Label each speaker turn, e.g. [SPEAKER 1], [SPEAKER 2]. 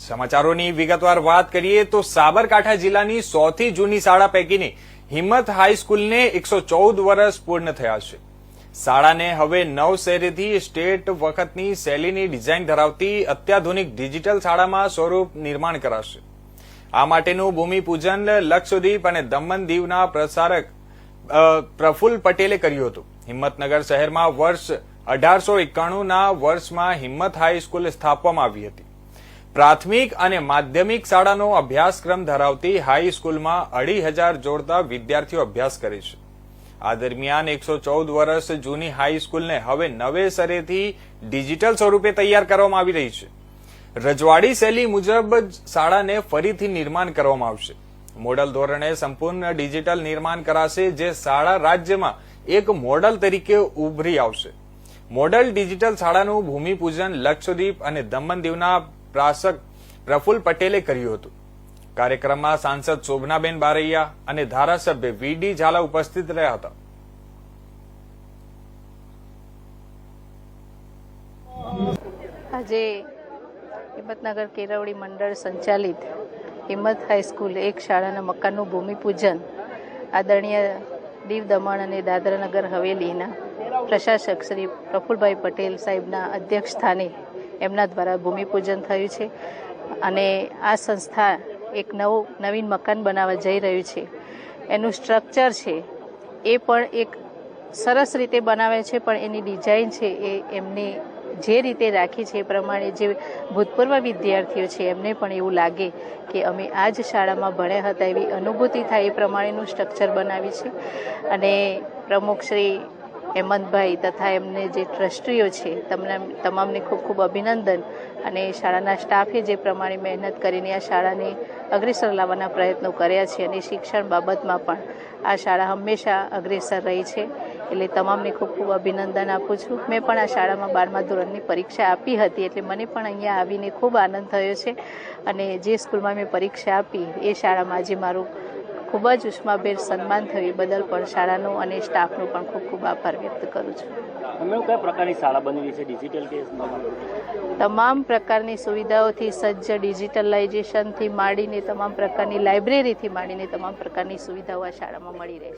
[SPEAKER 1] સમાચારોની વિગતવાર વાત કરીએ તો સાબરકાંઠા જિલ્લાની સૌથી જૂની શાળા પૈકીની હિંમત હાઈસ્કૂલને 114 વર્ષ પૂર્ણ થયા છે. શાળાને હવે નવ શેરીથી સ્ટેટ વખતની શૈલીની ડિઝાઇન ધરાવતી અત્યાધુનિક ડિજિટલ શાળામાં સ્વરૂપ નિર્માણ કરાશે. આ માટેનું ભૂમિપૂજન લક્ષદ્વીપ અને દમણ દીવના પ્રસારક પ્રફુલ્લ પટેલે કર્યું હતું. હિંમતનગર શહેરમાં વર્ષ 1891ના વર્ષમાં હિંમત હાઈસ્કૂલ સ્થાપવામાં આવી હતી. પ્રાથમિક અને માધ્યમિક શાળાનો અભ્યાસક્રમ ધરાવતી હાઈસ્કૂલમાં 2,500 જોડતા વિદ્યાર્થીઓ અભ્યાસ કરે છે. આ દરમિયાન 114 વર્ષ જૂની હાઈસ્કૂલને હવે નવેસરેથી ડિજિટલ સ્વરૂપે તૈયાર કરવામાં આવી રહી છે. રજવાડી શૈલી મુજબ શાળાને ફરીથી નિર્માણ કરવામાં આવશે. મોડલ ધોરણે સંપૂર્ણ ડિજિટલ નિર્માણ કરાશે, જે શાળા રાજ્યમાં એક મોડલ તરીકે ઉભરી આવશે. મોડલ ડિજિટલ શાળાનું ભૂમિપૂજન લક્ષદ્વીપ અને દમણ દીવના પ્રશાસક પ્રફુલ્લ પટેલે કર્યું હતું. કાર્યક્રમમાં સાંસદ શોભનાબેન બારૈયા અને ધારાસભ્ય વીડી ઝાલા ઉપસ્થિત રહ્યા હતા.
[SPEAKER 2] આજે હિંમતનગર કેળવણી મંડળ સંચાલિત હિંમત હાઈસ્કૂલ એક શાળાના મકાનનું ભૂમિપૂજન આદરણીય દીવ, દમણ અને દાદરાનગર હવેલીના પ્રશાસક શ્રી પ્રફુલ્લભાઈ પટેલ સાહેબના અધ્યક્ષ સ્થાને એમના દ્વારા ભૂમિપૂજન થયું છે. અને આ સંસ્થા એક નવીન મકાન બનાવવા જઈ રહ્યું છે. એનું સ્ટ્રક્ચર છે એ પણ એક સરસ રીતે બનાવે છે, પણ એની ડિઝાઇન છે એ એમને જે રીતે રાખી છે એ પ્રમાણે જે ભૂતપૂર્વ વિદ્યાર્થીઓ છે એમને પણ એવું લાગે કે અમે આ જ શાળામાં ભણ્યા હતા એવી અનુભૂતિ થાય એ પ્રમાણેનું સ્ટ્રક્ચર બનાવી છે. અને પ્રમુખ શ્રી હેમંતભાઈ તથા એમને જે ટ્રસ્ટીઓ છે તમામને ખૂબ ખૂબ અભિનંદન. અને શાળાના સ્ટાફે જે પ્રમાણે મહેનત કરીને આ શાળાને અગ્રેસર લાવવાના પ્રયત્નો કર્યા છે અને શિક્ષણ બાબતમાં પણ આ શાળા હંમેશા અગ્રેસર રહી છે. એટલે તમામને ખૂબ ખૂબ અભિનંદન આપું છું. મેં પણ આ શાળામાં 12મા ધોરણની પરીક્ષા આપી હતી, એટલે મને પણ અહીંયા આવીને ખૂબ આનંદ થયો છે. અને જે સ્કૂલમાં મેં પરીક્ષા આપી એ શાળામાં આજે મારું ખૂબ જ ઉષ્માભેર સન્માન થયું એ બદલ પણ શાળાનો અને સ્ટાફનો પણ ખૂબ ખૂબ આભાર વ્યક્ત કરું છું.
[SPEAKER 3] કયા પ્રકારની શાળા બની રહી છે? ડિજિટલ કે
[SPEAKER 2] તમામ પ્રકારની સુવિધાઓથી સજ્જ, ડિજિટલાઇઝેશનથી માંડીને તમામ પ્રકારની લાઇબ્રેરીથી માંડીને તમામ પ્રકારની સુવિધાઓ આ શાળામાં મળી રહે છે.